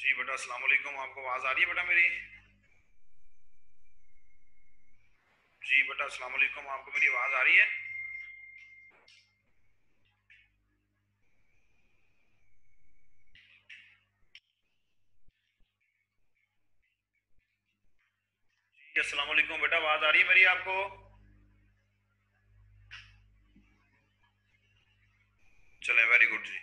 जी बेटा, अस्सलाम वालेकुम। आपको आवाज़ आ रही है बेटा मेरी? जी बेटा, अस्सलाम वालेकुम। आपको मेरी आवाज़ आ रही है? जी अस्सलाम वालेकुम बेटा, आवाज़ आ रही है मेरी आपको? चले, वेरी गुड जी।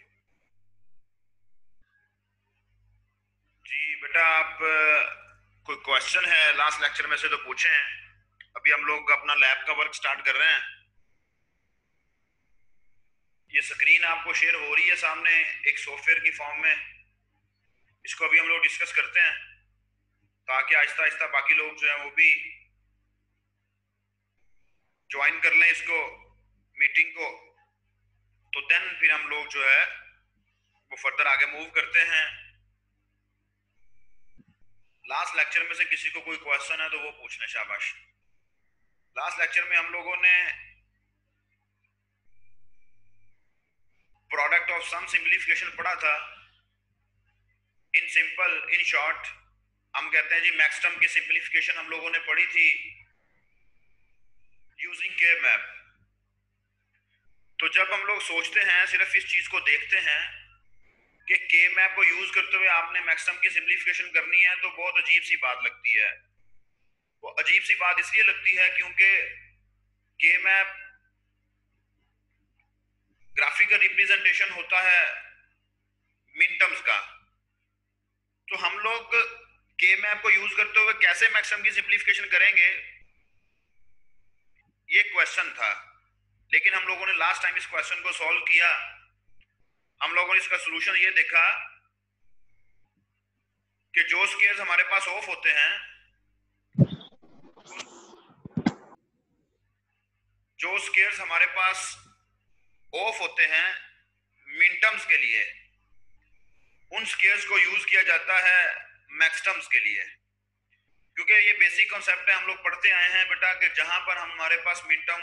जी बेटा, आप कोई क्वेश्चन है लास्ट लेक्चर में से तो पूछे हैं। अभी हम लोग अपना लैब का वर्क स्टार्ट कर रहे हैं। ये स्क्रीन आपको शेयर हो रही है सामने एक सॉफ्टवेयर की फॉर्म में। इसको अभी हम लोग डिस्कस करते हैं ताकि आहिस्ता आहिस्ता बाकी लोग जो है वो भी ज्वाइन कर लें इसको, मीटिंग को। तो देन फिर हम लोग जो है वो फर्दर आगे मूव करते हैं। लास्ट लेक्चर में से किसी को कोई क्वेश्चन है तो वो पूछने, शाबाश। लास्ट लेक्चर में हम लोगों ने प्रोडक्ट ऑफ सम सिंपलीफिकेशन पढ़ा था। इन सिंपल, इन शॉर्ट हम कहते हैं जी मैक्सटर्म की सिंपलीफिकेशन हम लोगों ने पढ़ी थी यूजिंग के मैप। तो जब हम लोग सोचते हैं, सिर्फ इस चीज को देखते हैं कि के मैप को यूज करते हुए आपने मैक्सटर्म की सिंपलीफिकेशन करनी है, तो बहुत अजीब सी बात लगती है। वो अजीब सी बात इसलिए लगती है क्योंकि के मैप ग्राफिकल रिप्रेजेंटेशन होता है मिनटर्म्स का। तो हम लोग के मैप को यूज करते हुए कैसे मैक्सिमम की सिंपलीफिकेशन करेंगे, ये क्वेश्चन था। लेकिन हम लोगों ने लास्ट टाइम इस क्वेश्चन को सॉल्व किया। हम लोगों ने इसका सोल्यूशन ये देखा कि जो स्केयर्स हमारे पास ऑफ होते हैं, जो स्केयर्स हमारे पास ऑफ होते हैं मिनटर्म्स के लिए, उन स्केयर्स को यूज किया जाता है मैक्सटर्म्स के लिए। क्योंकि ये बेसिक कॉन्सेप्ट है, हम लोग पढ़ते आए हैं बेटा कि जहां पर हमारे पास मिड टर्म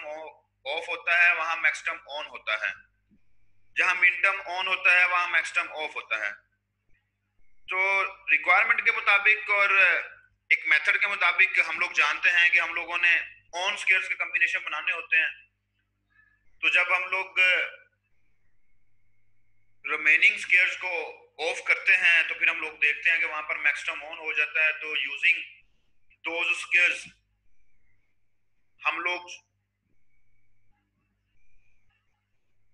ऑफ होता है वहां मैक्स टर्म ऑन होता है, जहां मिड टर्म ऑन होता है वहां मैक्स टर्म ऑफ होता है। तो रिक्वायरमेंट के मुताबिक और एक मेथड के मुताबिक हम लोग जानते हैं कि हम लोगों ने ऑन स्केयर्स के कॉम्बिनेशन बनाने होते हैं। तो जब हम लोग रिमेनिंग स्केयर्स को ऑफ करते हैं तो फिर हम लोग देखते हैं कि वहां पर मैक्स टर्म ऑन हो जाता है। तो यूजिंग दोज स्केयर्स हम लोग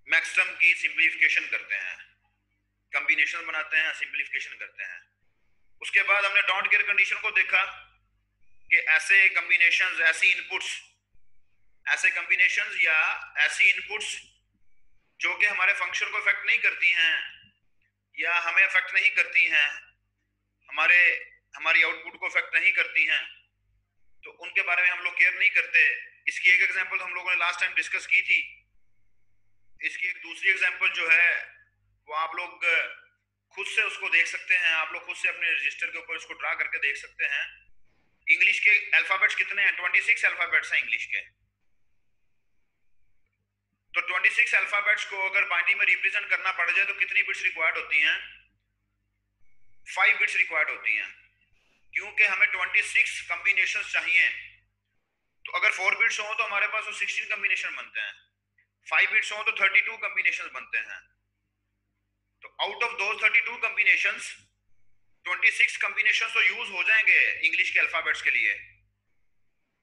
मैक्सटर्म की सिंपलीफिकेशन करते हैं, कॉम्बिनेशन बनाते हैं, सिंपलीफिकेशन करते हैं। उसके बाद हमने डॉट केयर कंडीशन को देखा कि ऐसे कॉम्बिनेशंस, ऐसी इनपुट्स, ऐसे कॉम्बिनेशंस या ऐसी इनपुट्स जो कि हमारे फंक्शन को इफेक्ट नहीं करती हैं या हमें इफेक्ट नहीं करती हैं, हमारे हमारी आउटपुट को इफेक्ट नहीं करती हैं, तो उनके बारे में हम लोग केयर नहीं करते। इसकी एक एग्जांपल हम लोगों ने लास्ट टाइम डिस्कस की थी। इसकी एक दूसरी एग्जांपल जो है वो आप लोग खुद से उसको देख सकते हैं। आप लोग खुद से अपने रजिस्टर के ऊपर उसको ड्रा करके देख सकते हैं। इंग्लिश के अल्फाबेट्स कितने हैं? 26 अल्फाबेट्स हैं इंग्लिश के। तो 26 अल्फाबेट्स को अगर बाइनरी में रिप्रेजेंट करना पड़ जाए तो कितनी बिट्स रिक्वायर्ड होती हैं? 5 बिट्स रिक्वायर्ड होती हैं, क्योंकि हमें 26 कॉम्बिनेशंस चाहिए। तो अगर 4 बिट्स हो तो हमारे पास 16 कॉम्बिनेशन बनते हैं, 5 बिट्स हो तो 32 कॉम्बिनेशन बनते हैं। तो आउट ऑफ दो 32 कॉम्बिनेशंस 26 कॉम्बिनेशन तो यूज हो जाएंगे इंग्लिश के अल्फाबेट्स के लिए।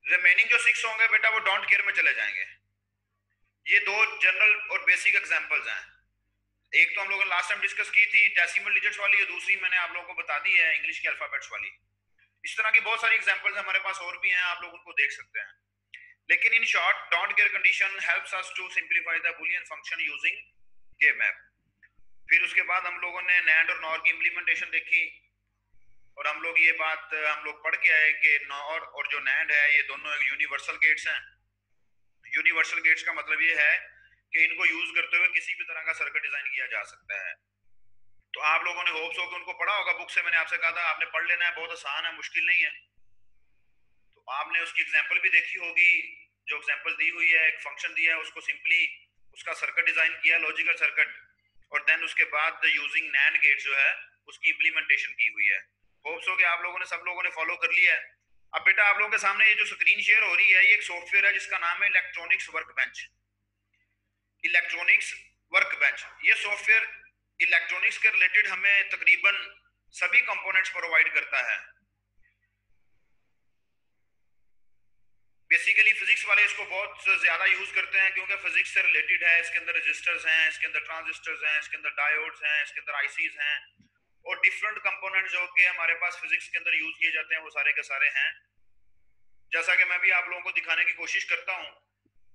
रिमेनिंग जो 6 होंगे बेटा वो डोंट केयर में चले जाएंगे। ये दो जनरल और बेसिक एग्जांपल्स हैं। एक तो हम लोगों ने लास्ट टाइम डिस्कस की थी डेसिमल डिजिट्स वाली, और दूसरी मैंने आप लोगों को बता दी है इंग्लिश के अल्फाबेट्स वाली। इस तरह की बहुत सारी एग्जांपल्स हमारे पास और भी हैं, आप लोग उनको देख सकते हैं। लेकिन in short, don't care condition helps us to simplify the Boolean function using K map. फिर उसके बाद हम लोगों ने नैंड और नॉर की इंप्लीमेंटेशन देखी, और हम लोग ये बात हम लोग पढ़ के आए कि नॉर और जो नैंड है ये दोनों यूनिवर्सल गेट्स हैं। यूनिवर्सल गेट्स का मतलब ये है कि इनको यूज करते हुए किसी भी तरह का सर्किट डिजाइन किया जा सकता है। तो आप लोगों ने होप्स हो कि उनको पढ़ा होगा बुक से। मैंने आपसे कहा था आपने पढ़ लेना है, बहुत आसान है, मुश्किल नहीं है। तो आपने उसकी एग्जांपल भी देखी होगी। जो एग्जांपल दी हुई है, एक फंक्शन दिया है, उसको सिंपली उसका सर्किट डिजाइन किया, लॉजिकल सर्किट, और देन उसके बाद यूजिंग नैंड गेट जो है उसकी इम्प्लीमेंटेशन की हुई है। होप्स हो कि आप लोगों ने सब लोगों ने फॉलो कर लिया है। अब बेटा आप लोगों के सामने ये जो स्क्रीन शेयर हो रही है ये एक सॉफ्टवेयर है जिसका नाम है electronics work bench. Electronics work bench ये सॉफ्टवेयर इलेक्ट्रॉनिक्स के रिलेटेड हमें तकरीबन सभी कंपोनेंट्स प्रोवाइड करता है। बेसिकली फिजिक्स वाले इसको बहुत ज्यादा यूज करते हैं क्योंकि फिजिक्स से रिलेटेड है। इसके अंदर रेजिस्टर्स हैं, इसके अंदर ट्रांजिस्टर्स हैं, इसके अंदर डायोड्स हैं, इसके अंदर आईसीज हैं और डिफरेंट कंपोनेंट जो कि हमारे पास फिजिक्स के अंदर यूज किए जाते हैं वो सारे के सारे हैं। जैसा कि मैं भी आप लोगों को दिखाने की कोशिश करता हूँ।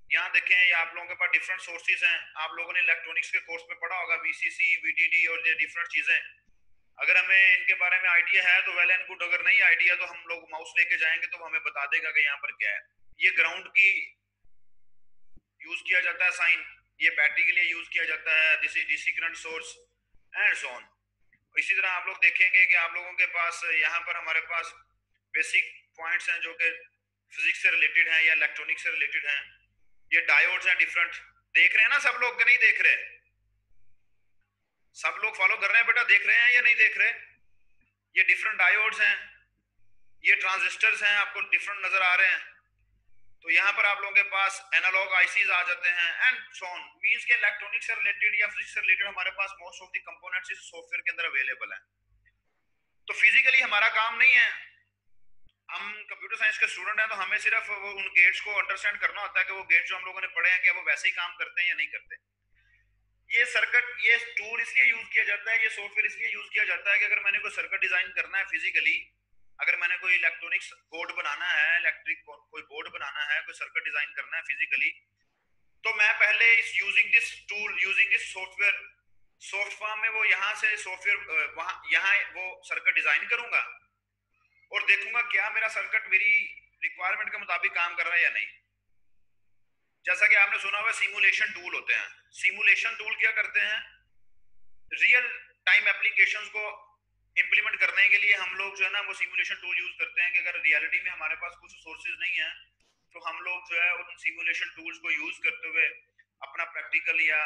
यहाँ देखें ये आप लोगों के पास डिफरेंट सोर्सेज हैं। आप लोगों ने इलेक्ट्रॉनिक्स के कोर्स में पढ़ा होगा वीसीसी, वीडीडी और ये डिफरेंट चीजें। अगर हमें इनके बारे में आइडिया है तो वेल एंड गुड, अगर नहीं आइडिया तो हम लोग माउस लेके जाएंगे तो हमें बता देगा कि यहाँ पर क्या है। ये ग्राउंड की यूज किया जाता है साइन, ये बैटरी के लिए यूज किया जाता है, DC current source and so on. इसी तरह आप लोग देखेंगे कि आप लोगों के पास यहाँ पर हमारे पास बेसिक पॉइंट्स हैं जो कि फिजिक्स से रिलेटेड हैं या इलेक्ट्रॉनिक्स से रिलेटेड हैं। ये डायोड्स हैं डिफरेंट, देख रहे हैं ना सब लोग कि नहीं देख रहे? सब लोग फॉलो कर रहे हैं बेटा, देख रहे हैं या नहीं देख रहे? ये डिफरेंट डायोड्स हैं, ये ट्रांजिस्टर्स हैं, आपको डिफरेंट नजर आ रहे हैं। तो यहाँ पर आप लोगों के पास एनालॉग आईसीज आ जाते हैं एंड सो ऑन। मींस के इलेक्ट्रॉनिक्स से रिलेटेड या फिजिक्स से रिलेटेड हमारे पास मोस्ट ऑफ द कंपोनेंट्स इस सॉफ्टवेयर के अंदर अवेलेबल हैं। तो फिजिकली हमारा काम नहीं है, हम कंप्यूटर साइंस के स्टूडेंट हैं तो हमें सिर्फ वो उन गेट्स को अंडरस्टैंड करना होता है कि वो गेट्स जो हम लोगों ने पढ़े हैं क्या वो वैसे ही काम करते हैं या नहीं करते। ये सर्किट, ये टूल इसलिए यूज किया जाता है, ये सॉफ्टवेयर इसलिए यूज किया जाता है कि अगर मैंने कोई सर्किट डिजाइन करना है फिजिकली, अगर मैंने कोई इलेक्ट्रॉनिक्स बोर्ड बनाना है, इलेक्ट्रिक कोई बोर्ड बनाना है, कोई सर्किट डिजाइन करना है फिजिकली, तो मैं पहले इस using this tool, using this software, soft form में वो यहाँ से सॉफ्टवेयर वहां यहाँ वो सर्किट डिजाइन करूंगा और देखूंगा क्या मेरा सर्किट मेरी रिक्वायरमेंट के मुताबिक काम कर रहा है या नहीं। जैसा कि आपने सुना हुआ सिमुलेशन टूल होते हैं। सिमुलेशन टूल क्या करते हैं, रियल टाइम एप्लीकेशंस को इंप्लीमेंट करने के लिए हम लोग जो है ना वो सिमुलेशन टूल यूज करते हैं कि अगर रियलिटी में हमारे पास कुछ सोर्सेज नहीं है तो हम लोग जो है उन सिमुलेशन टूल्स को यूज करते हुए अपना प्रैक्टिकल या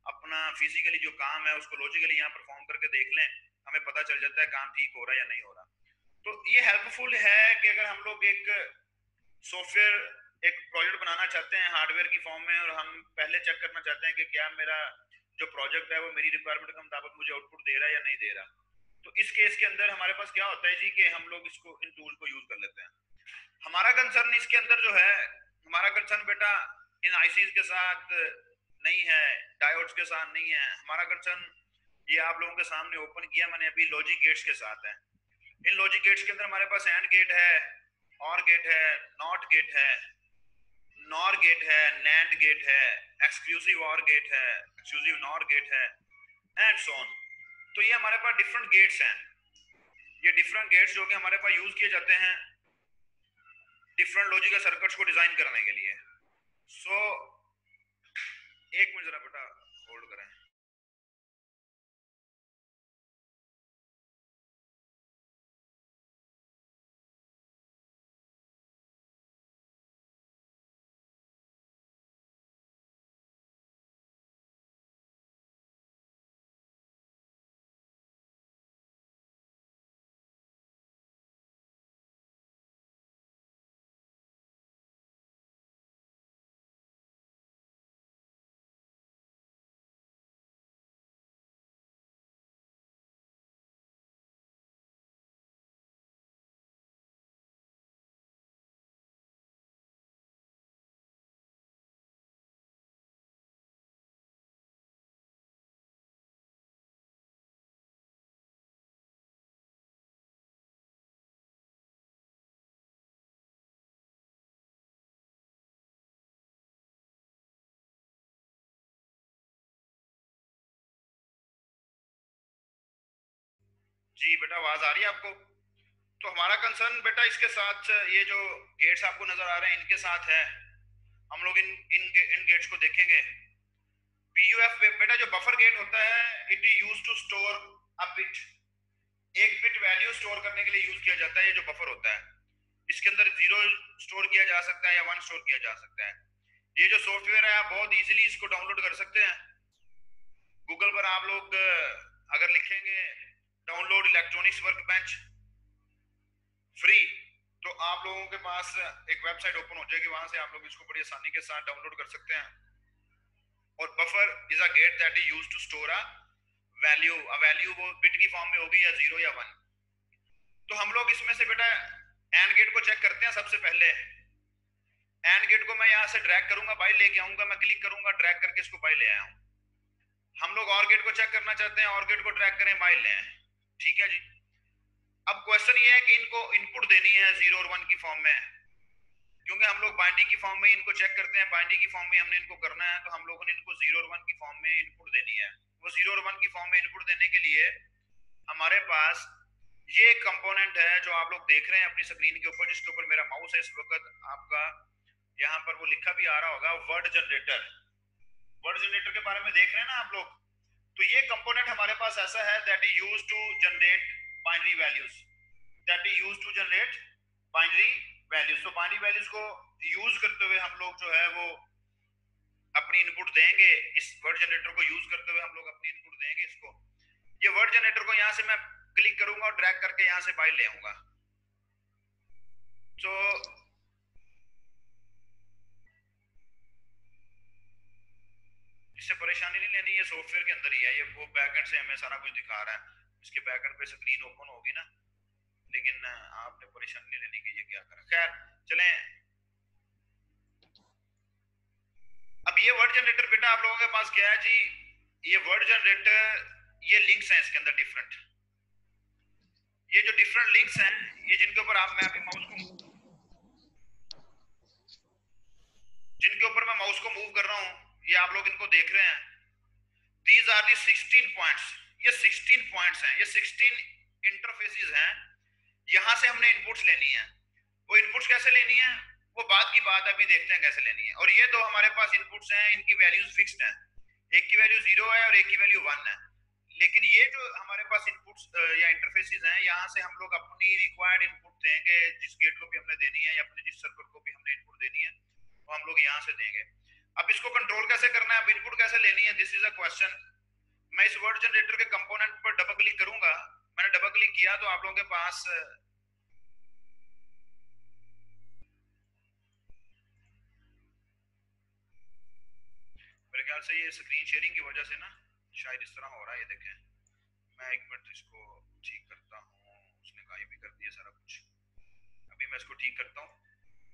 अपना फिजिकली जो काम है उसको लॉजिकली यहाँ परफॉर्म करके देख लें, हमें पता चल जाता है काम ठीक हो रहा है या नहीं हो रहा। तो ये हेल्पफुल है कि अगर हम लोग एक सॉफ्टवेयर एक प्रोजेक्ट बनाना चाहते हैं हार्डवेयर की फॉर्म में और हम पहले चेक करना चाहते हैं कि क्या मेरा जो प्रोजेक्ट है वो मेरी रिक्वायरमेंट के मुताबिक मुझे आउटपुट दे रहा है या नहीं दे रहा, तो इस केस के अंदर हमारे पास क्या होता है जी कि हम लोग इसको इन टूल को यूज कर लेते हैं। हमारा कंसर्न इसके अंदर जो है, हमारा कंसर्न बेटा इन आईसीज के साथ नहीं है, डायोड्स के साथ नहीं है। हमारा कंसर्न ये आप लोगों के सामने ओपन किया मैंने अभी लॉजिक गेट्स के साथ है। इन लॉजिक गेट्स के अंदर हमारे पास एंड गेट है, और गेट है, नॉट गेट है, नॉर गेट है, नैंड गेट है, एक्सक्लूसिव और गेट है, एक्सक्लूसिव नॉर गेट है एंड सो ऑन। तो ये हमारे पास डिफरेंट गेट्स हैं। ये डिफरेंट गेट्स जो कि हमारे पास यूज किए जाते हैं डिफरेंट लॉजिकल सर्किट्स को डिजाइन करने के लिए। सो एक मिनट जरा बेटा होल्ड करें। जी बेटा आवाज आ रही है आपको? तो हमारा कंसर्न बेटा इसके साथ ये जो गेट्स आपको नजर आ रहे हैं इनके साथ है। हम लोग इन गेट्स को देखेंगे। पीयूएफ बेटा जो बफर गेट होता है it is used to store a bit, एक बिट वैल्यू स्टोर करने के लिए यूज किया जाता है। ये जो बफर होता है इसके अंदर 0 स्टोर किया जा सकता है या 1 स्टोर किया जा सकता है। ये जो सॉफ्टवेयर है आप बहुत इजीली इसको डाउनलोड कर सकते हैं। गूगल पर आप लोग अगर लिखेंगे download electronics work bench free. तो आप लोगों के पास एक वेबसाइट ओपन हो जाएगी, वहां से आप लोग इसको बड़ी आसानी के साथ डाउनलोड कर सकते हैं। और buffer is a gate that is used to store a value. A value वो बिट की फॉर्म में होगी, या 0 या 1। तो हम लोग इसमें से बेटा एंड गेट को चेक करते हैं सबसे पहले। एंड गेट को मैं यहां से ड्रैग करूंगा, बाई लेके आऊंगा, मैं क्लिक करूंगा, ड्रैग करके इसको बाई ले आया हूं। हम लोग और गेट को चेक करना चाहते हैं, और गेट को ड्रैग करें, बाई ले आए। ठीक है जी। अब क्वेश्चन ये है कि इनको इनपुट देनी है 0 और 1 की फॉर्म में, क्योंकि हम लोग बाइनरी की फॉर्म में इनको चेक करते हैं, बाइनरी की फॉर्म में हमने इनको करना है, तो हम लोगों ने इनको 0 और 1 की फॉर्म में इनपुट देनी है। वो 0 और 1 की फॉर्म में इनपुट देने के लिए हमारे पास ये एक कंपोनेंट है जो आप लोग देख रहे हैं अपनी स्क्रीन के ऊपर, जिसके ऊपर मेरा माउस है इस वक्त। आपका यहाँ पर वो लिखा भी आ रहा होगा, वर्ड जनरेटर। वर्ड जनरेटर के बारे में देख रहे हैं ना आप लोग। तो ये कंपोनेंट हमारे पास ऐसा है that is used to generate binary values, that is used to generate binary values. तो बाइनरी वैल्यूज को यूज करते हुए हम लोग जो है वो अपनी इनपुट देंगे। इस वर्ड जनरेटर को यूज करते हुए हम लोग अपनी इनपुट देंगे इसको। ये वर्ड जनरेटर को यहां से मैं क्लिक करूंगा और ड्रैग करके यहां से बाई ले आऊंगा। तो इससे परेशानी नहीं लेनी, ये सॉफ्टवेयर के अंदर ही है, ये वो बैकएंड से हमें सारा कुछ दिखा रहा है। इसके बैकएंड पे स्क्रीन ओपन होगी ना, लेकिन आपने परेशानी नहीं लेनी कि ये क्या कर। खैर चलें। अब ये वर्ड जनरेटर बेटा आप लोगों के पास क्या है जी, ये वर्ड जनरेटर, ये लिंक्स हैं इसके अंदर डिफरेंट। ये जो डिफरेंट लिंक्स हैं, ये जिनके ऊपर आप मैं अभी माउस को जिनके ऊपर मैं माउस को मूव कर रहा हूं, ये आप लोग इनको देख रहे हैं। These are the 16 points. ये 16 पॉइंट्स हैं, ये 16 इंटरफेसेस हैं। यहां से हमने इनपुट्स लेनी है। वो इनपुट्स कैसे लेनी है वो बात की बात, अभी देखते हैं कैसे लेनी है। और ये तो हमारे पास इनपुट्स हैं, इनकी वैल्यूज फिक्स्ड हैं। एक की वैल्यू 0 है और एक की वैल्यू 1 है। लेकिन ये जो हमारे पास इनपुट्स या इंटरफेसेस हैं, यहाँ से हम लोग अपनी रिक्वायर्ड इनपुट देंगे, जिस गेट को भी हमने देनी है या अपने जिस सर्वर को भी हमने इनपुट देनी है, वो हम लोग यहाँ से देंगे। अब इसको कंट्रोल कैसे करना है, अब इनपुट कैसे लेनी है, दिस इज अ क्वेश्चन। मैं इस वर्ड जनरेटर के कंपोनेंट पर डबल क्लिक करूंगा। मैंने डबल क्लिक किया तो आप लोगों के पास मेरे ख्याल से ये स्क्रीन शेयरिंग की वजह से ना शायद इस तरह हो रहा है। ये देखें, मैं एक मिनट इसको ठीक करता हूँ। उसने कहा ये भी कर दिया सारा कुछ। अभी मैं इसको ठीक करता हूँ,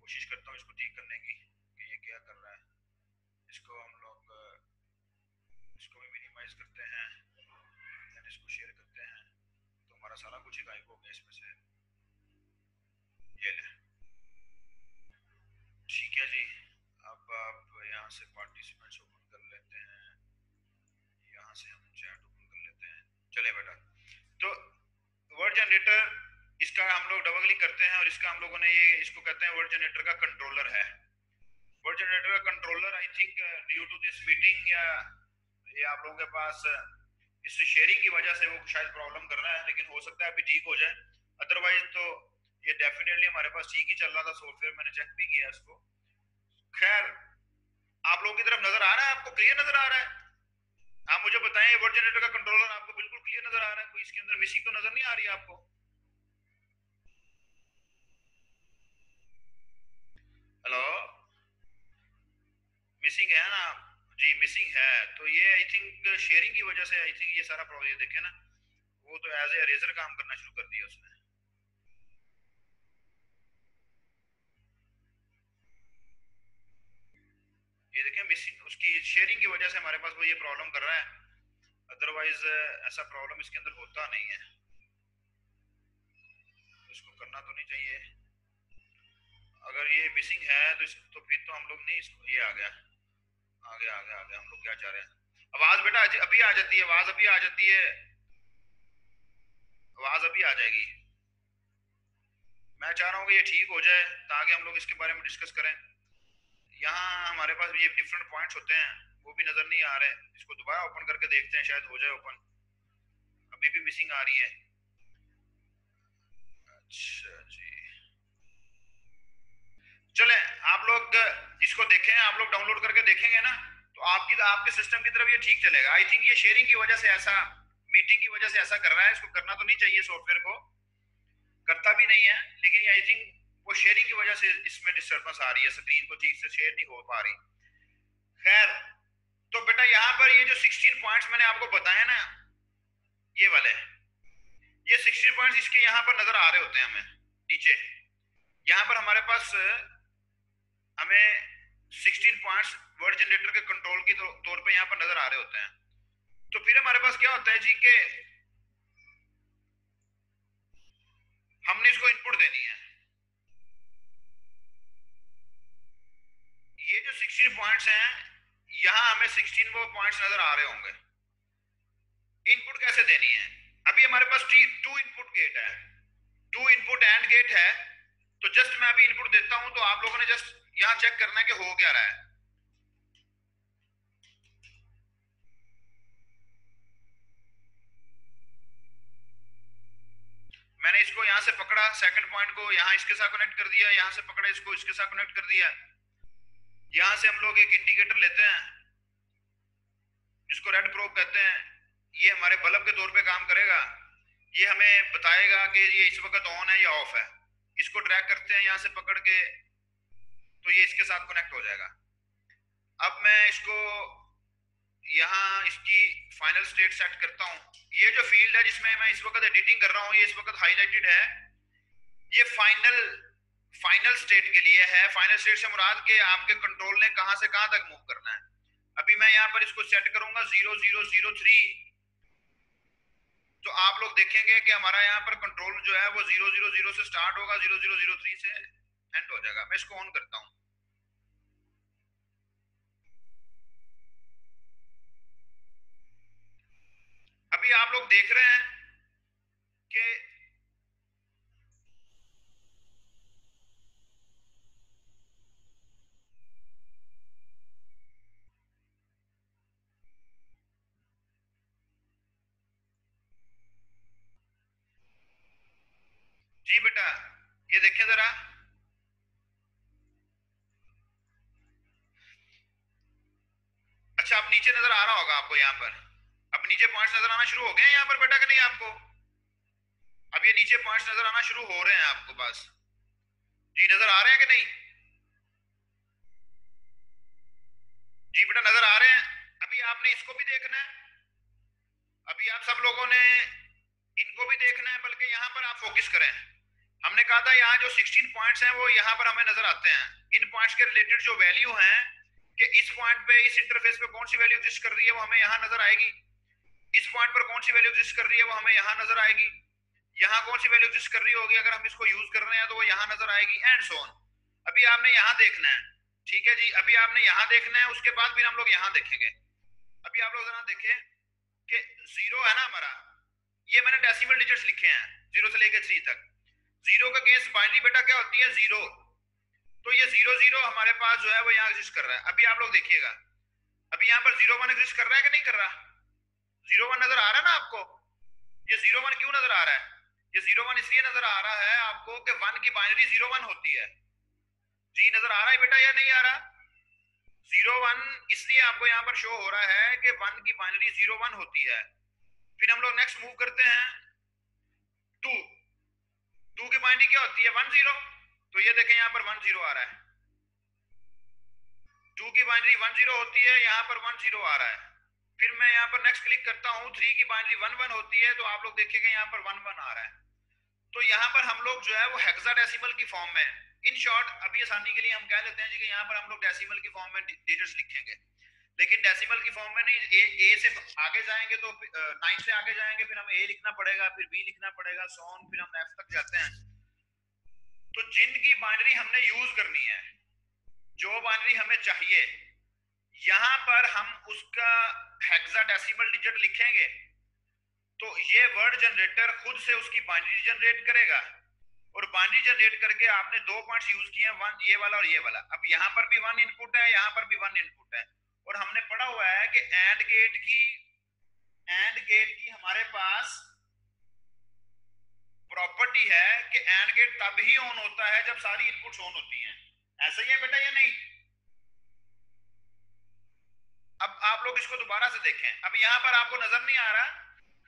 कोशिश करता हूँ इसको ठीक करने की कि ये क्या कर रहा है। इसको हम लोग इसको भी मिनिमाइज करते हैं, देन इसको शेयर करते हैं, तो हमारा सारा कुछ ही गायब हो गया इसमें से। ये ले, ठीक है जी। अब आप यहाँ से पार्टिसिपेंट्स ओपन कर लेते हैं, यहाँ से हम चैट ओपन कर लेते हैं। चले बेटा, तो वर्ड जनरेटर, इसका हम लोग डबल क्लिक करते हैं और इसका हम लोगों ने ये इसको कहते हैं वर्ड जनरेटर का कंट्रोलर है। वर्ड जनरेटर का controller I think due to this meeting या ये आप लोगों के पास इस शेयरिंग की वजह से वो शायद प्रॉब्लम कर रहा है, लेकिन हो सकता है अभी ठीक हो जाए। अदरवाइज तो ये डेफिनेटली हमारे पास ठीक ही चल रहा था सॉफ्टवेयर, मैंने चेक भी किया इसको। खैर, आप लोगों की तरफ नजर आ रहा है, आपको क्लियर नजर आ रहा है? आप मुझे बताएं, वर्ड जनरेटर का कंट्रोलर आपको बिल्कुल क्लियर नजर आ रहा है? कोई इसके अंदर मिसिंग तो नजर नहीं आ रही है आपको? हेलो, मिसिंग है ना? जी मिसिंग है। तो ये आई थिंक शेयरिंग की वजह से आई थिंक ये सारा प्रॉब्लम, ये देखे ना, वो तो एज ए इरेजर काम करना शुरू कर दिया उसने। ये देखें, मिसिंग उसकी शेयरिंग की वजह से हमारे पास वो ये प्रॉब्लम कर रहा है। अदरवाइज ऐसा प्रॉब्लम इसके अंदर होता नहीं है। तो इसको करना तो नहीं चाहिए। अगर ये मिसिंग है तो तो फिर तो हम लोग नहीं, इसको ये आ गया, आ गया आ गया आ गया। हम लोग क्या चाह रहे हैं, आवाज बेटा अभी आ जाती है, आवाज अभी आ जाती है, आवाज अभी आ जाएगी। मैं चाह रहा हूँ कि ये ठीक हो जाए ताकि हम लोग इसके बारे में डिस्कस करें। यहाँ हमारे पास ये डिफरेंट पॉइंट्स होते हैं, वो भी नजर नहीं आ रहे। इसको दोबारा ओपन करके देखते हैं, शायद हो जाए ओपन। अभी भी मिसिंग आ रही है। अच्छा जी, चले आप लोग इसको देखें, आप लोग डाउनलोड करके देखेंगे ना, तो आपके सिस्टम की तरफ ये ठीक चलेगा। आई थिंक ये शेयरिंग की वजह से ऐसा मीटिंग की वजह से ऐसा कर रहा है, इसको करना तो नहीं चाहिए, सॉफ्टवेयर को करता भी नहीं है, लेकिन आई थिंक वो शेयरिंग की वजह से इसमें डिस्टर्बेंस आ रही है, स्क्रीन को ठीक से शेयर नहीं हो पा रही। खैर, तो बेटा यहाँ पर ये जो 16 पॉइंट्स मैंने आपको बताया ना, ये वाले, ये 16 पॉइंट्स इसके यहाँ पर नजर आ रहे होते हैं हमें नीचे। यहाँ पर हमारे पास हमें 16 पॉइंट्स वर्ड जनरेटर के कंट्रोल की तौर पे यहाँ पर नजर आ रहे होते हैं। तो फिर हमारे पास क्या होता है जी कि हमने इसको इनपुट देनी है। ये जो 16 पॉइंट्स हैं, यहाँ हमें 16 वो पॉइंट्स नजर आ रहे होंगे। इनपुट कैसे देनी है? अभी हमारे पास टू इनपुट गेट है, टू इनपुट एंड गेट है। तो जस्ट मैं अभी इनपुट देता हूं, तो आप लोगों ने जस्ट यहाँ चेक करना है कि हो क्या रहा है। मैंने इसको यहाँ से पकड़ा, सेकंड पॉइंट को यहाँ इसके साथ कनेक्ट कर दिया, यहाँ से पकड़ा इसको इसके साथ कनेक्ट कर दिया। यहाँ से हम लोग एक इंडिकेटर लेते हैं जिसको रेड प्रोब कहते हैं, ये हमारे बल्ब के तौर पे काम करेगा। ये हमें बताएगा कि ये इस वक्त ऑन है या ऑफ है। इसको ट्रैक करते हैं यहाँ से पकड़ के, तो ये इसके साथ कनेक्ट हो जाएगा। अब मैं इसको यहाँ इसकी फाइनल स्टेट सेट करता हूँ। ये जो फील्ड है जिसमें मैं इस वक्त एडिटिंग कर रहा हूँ, ये इस वक्त हाईलाइटेड है, ये फाइनल स्टेट के लिए है। फाइनल स्टेट से मुराद के आपके कंट्रोल ने कहां से कहां तक मूव करना है। अभी मैं यहाँ पर इसको सेट करूंगा 0003, तो आप लोग देखेंगे कि हमारा यहाँ पर कंट्रोल जो है वो 000 से स्टार्ट होगा, 0003 से एंड हो जाएगा। मैं इसको ऑन करता हूँ। अभी आप लोग देख रहे हैं कि जी बेटा, ये देखें जरा, अच्छा अब नीचे नजर आ रहा होगा आपको यहाँ पर। अब नीचे पॉइंट्स नजर आना शुरू हो गए हैं यहाँ पर बेटा कि नहीं आपको? अब ये नीचे पॉइंट्स नजर आना शुरू हो रहे हैं आपको पास? जी नजर आ रहे हैं कि नहीं? जी बेटा नजर आ रहे हैं। अभी आपने इसको भी देखना है, अभी आप सब लोगों ने इनको भी देखना है, बल्कि यहाँ पर आप फोकस करें। हमने कहा था यहाँ जो 16 पॉइंट्स हैं वो यहाँ पर हमें नजर आते हैं। इन पॉइंट्स के रिलेटेड जो वैल्यू हैं कि इस पॉइंट पे, इस इंटरफेस पे कौन सी वैल्यू एग्जिस्ट कर रही है वो हमें यहाँ नजर आएगी। इस पॉइंट पर कौन सी वैल्यू एग्जिस्ट कर रही है वो हमें यहाँ नजर आएगी। यहाँ कौन सी वैल्यू एग्जिस्ट कर रही होगी अगर हम इसको यूज कर रहे हैं तो वो यहाँ नजर आएगी, एंड सो ऑन। अभी आपने यहाँ देखना है, ठीक है जी। अभी आपने यहाँ देखना है, उसके बाद फिर हम लोग यहाँ देखेंगे। अभी आप लोग जरा देखें कि 0 है ना हमारा, ये मैंने डेसिमल डिजिट्स लिखे हैं 0 से लेकर 3 तक। 0 का केस बाइनरी बेटा क्या होती है? 0। तो ये 00 हमारे पास जो है वो यहाँ एग्जिस्ट कर रहा है। अभी आप लोग देखिएगा, अभी यहाँ पर 01 एग्जिस्ट कर रहा है कि नहीं कर रहा? 01 नजर आ रहा है ना आपको? ये 01 क्यों नजर आ रहा है? ये 01 इसलिए नजर आ रहा है आपको कि 1 की बाइनरी 01 होती है। जी नजर आ रहा है बेटा या नहीं आ रहा? 01 इसलिए आपको यहाँ पर शो हो रहा है कि 1 की बाइनरी 01 होती है। फिर हम लोग नेक्स्ट मूव करते हैं 2। 2 की बाइनरी क्या होती है? 10। तो ये देखें यहाँ पर 10 आ रहा है। 2 की बाइनरी 10 होती है, यहाँ पर 10 आ रहा है। फिर मैं यहाँ पर नेक्स्ट क्लिक करता हूँ, 3 की बाइनरी 11 होती है, तो आप लोग देखेंगे यहाँ पर 11 आ रहा है। तो यहाँ पर हम लोग जो है वो हेक्साडेसिमल की फॉर्म में, इन शॉर्ट अभी आसानी के लिए हम कह लेते हैं जी कि यहाँ पर हम लोग डेसिमल की फॉर्म में डिजिट्स लिखेंगे। लेकिन डेसिमल की फॉर्म में नहीं, ए से आगे जाएंगे तो 9 से आगे जाएंगे, फिर हमें ए लिखना पड़ेगा, फिर बी लिखना पड़ेगा, सो ऑन, फिर हम एफ तक जाते हैं। तो जिनकी बाइनरी हमने यूज करनी है, जो बाइनरी हमें चाहिए, यहां पर हम उसका हेक्साडेसिमल डिजिट लिखेंगे, तो ये वर्ड जनरेटर खुद से उसकी बाइनरी जनरेट करेगा। और बाइनरी जनरेट करके आपने 2 पॉइंट्स यूज किए हैं, ये वाला और ये वाला। अब यहाँ पर भी 1 इनपुट है, यहाँ पर भी 1 इनपुट है। और हमने पढ़ा हुआ है कि एंड गेट की हमारे पास प्रॉपर्टी है कि एंड गेट तब ही ऑन होता है जब सारी इनपुट्स ऑन होती हैं। ऐसा ही है बेटा या नहीं? अब आप लोग इसको दोबारा से देखें। अब यहाँ पर आपको नजर नहीं आ रहा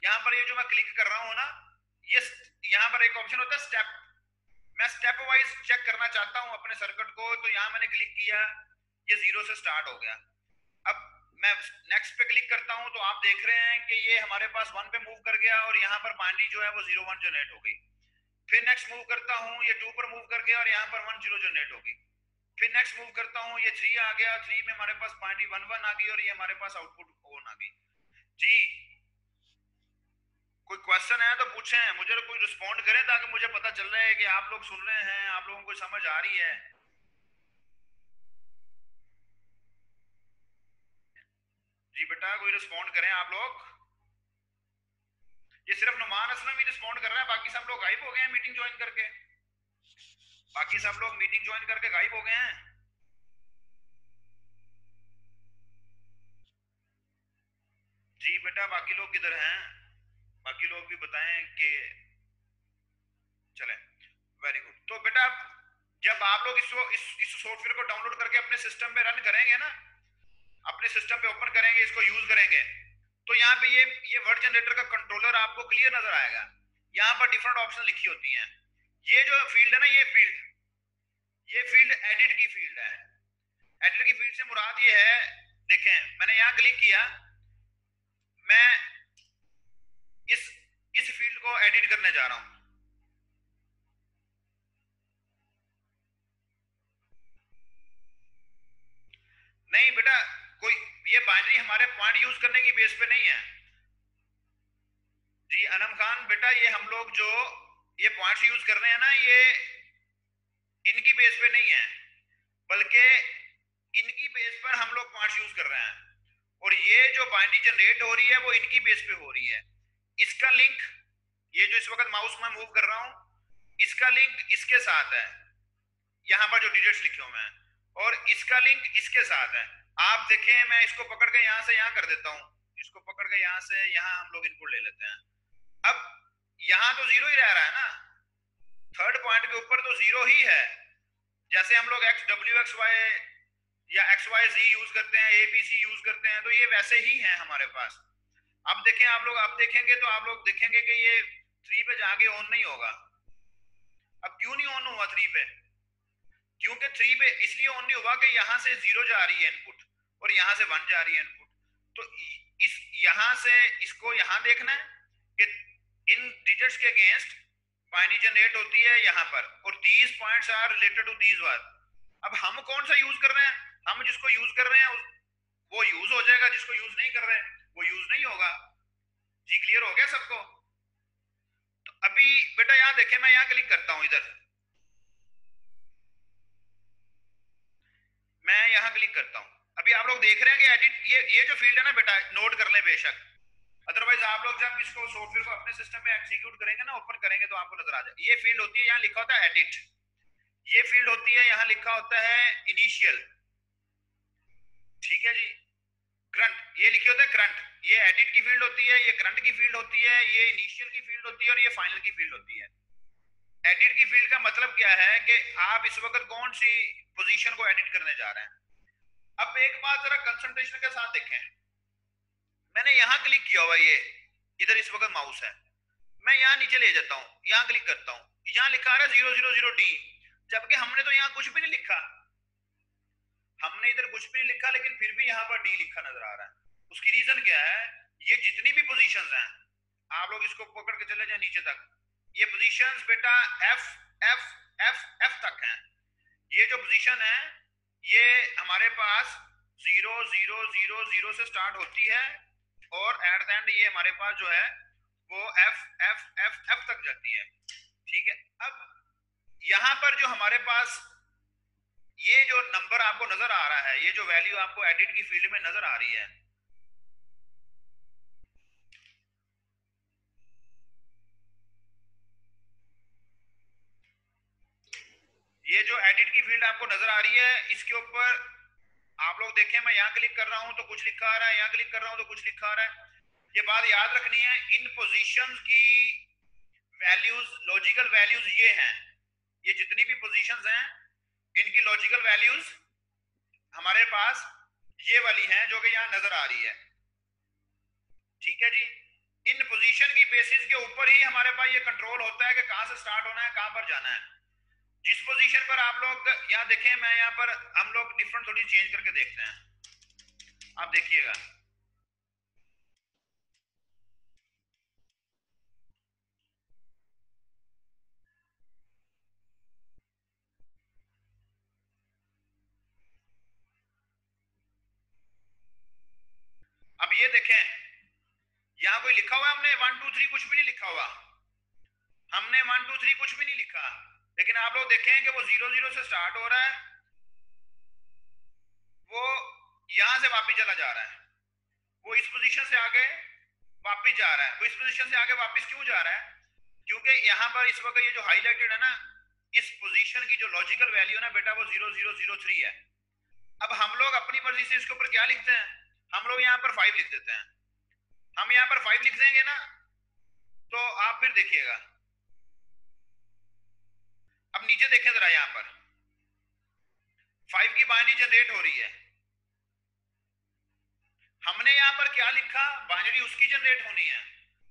यहाँ पर ये जो मैं क्लिक कर रहा हूँ ना, ये यहाँ पर एक ऑप्शन होता है स्टेप, मैं स्टेप वाइज चेक करना चाहता हूँ अपने सर्किट को, तो यहाँ मैंने क्लिक किया, ये 0 से स्टार्ट हो गया। अब मैं नेक्स्ट पे क्लिक करता हूँ तो आप देख रहे हैं कि ये हमारे पास 1 पे मूव कर गया और यहाँ पर बाइनरी जो है वो 01 जनरेट हो गई। फिर नेक्स्ट मूव करता हूँ, ये 2 पर मूव कर गया और यहाँ पर 10 जनरेट होगी। फिर नेक्स्ट मूव करता हूँ, ये 3 आ गया, 3 में हमारे पास बाइनरी 11 आ गई और ये हमारे पास आउटपुट ऑन आ गई। जी कोई क्वेश्चन है तो पूछें, मुझे कोई रिस्पॉन्ड करें ताकि मुझे पता चल रहा है कि आप लोग सुन रहे हैं, आप लोगों को समझ आ रही है। जी बेटा कोई रिस्पॉन्ड करें आप लोग। ये सिर्फ नुमान असलम ही रिस्पॉन्ड कर रहा है, बाकी सब लोग गायब हो गए हैं मीटिंग ज्वाइन करके, बाकी सब लोग मीटिंग ज्वाइन करके गायब हो गए हैं। जी बेटा बाकी लोग किधर हैं, बाकी लोग भी बताएं कि चलें। Very good. तो बेटा जब आप लोग इस सॉफ्टवेयर को डाउनलोड करके अपने सिस्टम पे रन करेंगे ना, अपने सिस्टम पे ओपन करेंगे, इसको यूज करेंगे, तो यहाँ पे ये वर्ड जनरेटर का कंट्रोलर आपको क्लियर नजर आएगा। यहाँ पर डिफरेंट ऑप्शन लिखी होती हैं। ये जो फील्ड है ना, ये फील्ड एडिट की फील्ड है। एडिट की फील्ड से मुराद ये है, देखें मैंने यहाँ क्लिक किया, मैं इस फील्ड को एडिट करने जा रहा हूं। नहीं बेटा कोई ये बाइनरी हमारे पॉइंट यूज करने की बेस पे नहीं है। जी अनम खान बेटा ये हम लोग जो ये पॉइंट्स यूज कर रहे हैं ना, ये इनकी बेस पे नहीं है, बल्कि इनकी बेस पर हम लोग पॉइंट्स यूज कर रहे हैं, और ये जो बाइनरी जनरेट हो रही है वो इनकी बेस पे हो रही है। इसका लिंक, ये जो इस वक्त माउस में मूव कर रहा हूं, इसका लिंक इसके साथ है, यहाँ पर जो डिजिट्स लिखे हुए हैं, और इसका लिंक इसके साथ है। आप देखें मैं इसको पकड़ के यहाँ से यहाँ कर देता हूँ, इसको पकड़ के यहाँ से यहाँ हम लोग इनपुट ले लेते हैं। अब यहाँ तो 0 ही रह रहा है ना, थर्ड पॉइंट के ऊपर तो 0 ही है। जैसे हम लोग XWXY या XYZ यूज करते हैं, ABC यूज करते हैं, तो ये वैसे ही है हमारे पास। अब देखें आप लोग, अब देखेंगे तो आप लोग देखेंगे कि ये 3 पे जाके ऑन नहीं होगा। अब क्यों नहीं ऑन हुआ 3 पे? क्योंकि 3 पे इसलिए ऑन नहीं हुआ कि यहाँ से 0 जा रही है इनपुट और यहाँ से 1 जा रही है इनपुट। तो इस यहाँ से इसको यहाँ देखना है कि इन डिजिट्स के अगेंस्ट बाइनरी जनरेट होती है यहाँ पर, और these points are related to these one. अब हम कौन सा यूज कर रहे हैं? हम जिसको यूज कर रहे हैं वो यूज हो जाएगा, जिसको यूज नहीं कर रहे वो यूज नहीं होगा। जी क्लियर हो गया सबको? तो अभी बेटा यहाँ देखें, मैं यहाँ क्लिक करता हूँ, इधर मैं यहाँ क्लिक करता हूँ। अभी आप लोग देख रहे हैं कि एडिट, ये जो फील्ड है ना बेटा, नोट कर ले बेशक, अदरवाइज आप लोग जब इसको सॉफ्टवेयर को अपने सिस्टम में एग्जीक्यूट करेंगे ना, ओपन करेंगे, तो आपको नजर आ जाए। ये फील्ड होती है, यहाँ लिखा होता है एडिट, ये फील्ड होती है, यहाँ लिखा होता है इनिशियल, ठीक है जी। करंट ये लिखे होता है करंट, ये एडिट की फील्ड होती है, ये करंट की फील्ड होती है, ये इनिशियल की फील्ड होती है, और ये फाइनल की फील्ड होती है। एडिट की फील्ड का मतलब क्या है कि आप इस वक्त कौन सी पोजीशन को एडिट करने जा रहे हैं। अब एक बात जरा कंसंट्रेशन के साथ देखें, मैंने यहां क्लिक किया हुआ, ये इधर इस वक्त माउस है, मैं यहां नीचे ले जाता हूं, यहां क्लिक करता हूं, यहां लिखा है 000D, जबकि हमने तो यहां कुछ भी नहीं लिखा, हमने इधर कुछ भी नहीं लिखा, लेकिन फिर भी यहां पर D लिखा नजर आ रहा है। उसकी रीजन क्या है? ये जितनी भी पोजीशंस हैं, आप लोग इसको पकड़ के चले जाए नीचे तक, ये पोजीशंस बेटा F F F F तक हैं। ये जो पोजीशन है ये हमारे पास 0000 से स्टार्ट होती है, और एट द एंड ये हमारे पास जो है वो F F F F तक जाती है, ठीक है। अब यहां पर जो हमारे पास ये जो नंबर आपको नजर आ रहा है, ये जो वैल्यू आपको एडिट की फील्ड में नजर आ रही है, ये जो एडिट की फील्ड आपको नजर आ रही है, इसके ऊपर आप लोग देखें, मैं यहाँ क्लिक कर रहा हूं तो कुछ लिखा आ रहा है, यहाँ क्लिक कर रहा हूं तो कुछ लिखा आ रहा है। ये बात याद रखनी है, इन पोजीशंस की वैल्यूज, लॉजिकल वैल्यूज ये हैं, ये जितनी भी पोजीशंस हैं इनकी लॉजिकल वैल्यूज हमारे पास ये वाली हैं जो कि यहाँ नजर आ रही है, ठीक है जी। इन पोजीशन बेसिस के ऊपर ही हमारे पास ये कंट्रोल होता है कि कहां से स्टार्ट होना है, कहां पर जाना है। जिस पोजीशन पर आप लोग यहाँ देखें, मैं यहाँ पर हम लोग डिफरेंट थोड़ी चेंज करके देखते हैं, आप देखिएगा। अब ये देखें, यहाँ कोई लिखा हुआ है, हमने 1 2 3 कुछ भी नहीं लिखा हुआ, हमने 1 2 3 कुछ भी नहीं लिखा, लेकिन आप लोग देखें कि वो 0 0 से स्टार्ट हो रहा है, वो यहां से वापिस चला जा रहा है, वो इस पोजीशन से आगे वापिस जा रहा है। वो इस पोजीशन से आगे वापिस क्यों जा रहा है? क्योंकि यहाँ पर इस वक्त ये जो हाईलाइटेड है ना, इस पोजीशन की जो लॉजिकल वैल्यू है ना बेटा, वो 0 0 0 3 है। अब हम लोग अपनी मर्जी से इसके ऊपर क्या लिखते हैं, हम लोग यहाँ पर 5 लिख देते हैं। हम यहाँ पर 5 लिख देंगे ना, तो आप फिर देखिएगा, अब नीचे देखें जरा, यहाँ पर 5 की बाइनरी जनरेट हो रही है। हमने यहाँ पर क्या लिखा, बाइनरी उसकी जनरेट होनी है,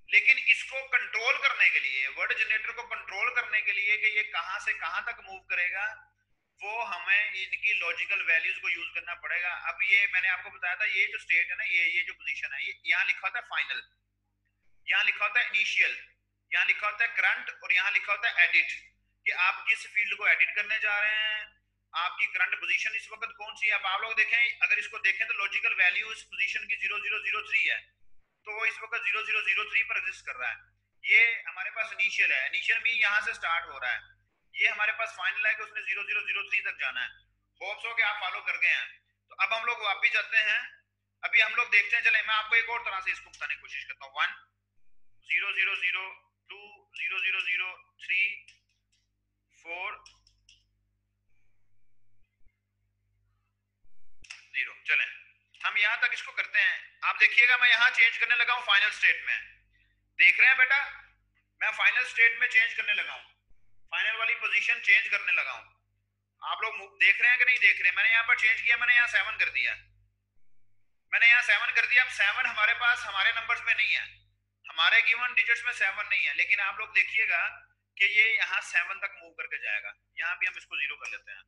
लेकिन इसको कंट्रोल करने के लिए, वर्ड जनरेटर को कंट्रोल करने के लिए कि ये कहां से कहां तक मूव करेगा, वो हमें इनकी लॉजिकल वैल्यूज को यूज करना पड़ेगा। अब ये मैंने आपको बताया था, ये जो स्टेट है ना, ये जो पोजीशन है, ये यहाँ लिखा होता है फाइनल, यहाँ लिखा होता है इनिशियल, यहाँ लिखा होता है करंट, और यहाँ लिखा होता है एडिट, कि आप किस फील्ड को एडिट करने जा रहे हैं, आपकी करंट पोजीशन इस वक्त कौन सी है। अब आप लोग देखें, अगर इसको देखें तो लॉजिकल वैल्यू इस पोजीशन की 0 0 0 3 है, तो वो इस वक्त 0 0 0 3 पर एग्जिस्ट कर रहा है। ये हमारे पास इनिशियल है, इनिशियल में यहाँ से स्टार्ट हो रहा है, ये हमारे पास फाइनल है कि उसने 0 0 0 3 तक जाना है। होप्स हो कि आप फॉलो कर गए हैं। तो अब हम लोग वापिस जाते हैं, अभी हम लोग देखते हैं, चले मैं आपको एक और तरह से इसको बताने की कोशिश करता हूँ। 1 0 0 0 2 0 0 0 3 4 0। चलें हम यहां तक इसको करते हैं। आप देखिएगा, मैं यहां चेंज करने लगा हूं फाइनल स्टेट में, देख रहे हैं बेटा, मैं फाइनल स्टेट में चेंज करने लगा हूं, फाइनल वाली पोजीशन चेंज करने लगा हूं। आप लोग देख रहे हैं कि नहीं देख रहे हैं? मैंने यहां पर चेंज किया, मैंने यहां 7 कर दिया, मैंने यहां 7 कर दिया। अब 7 हमारे पास हमारे नंबर्स में नहीं है, हमारे गिवन डिजिट्स में 7 नहीं है, लेकिन आप लोग देखिएगा कि ये यहाँ 7 तक मूव करके जाएगा। यहाँ भी हम इसको 0 कर लेते हैं,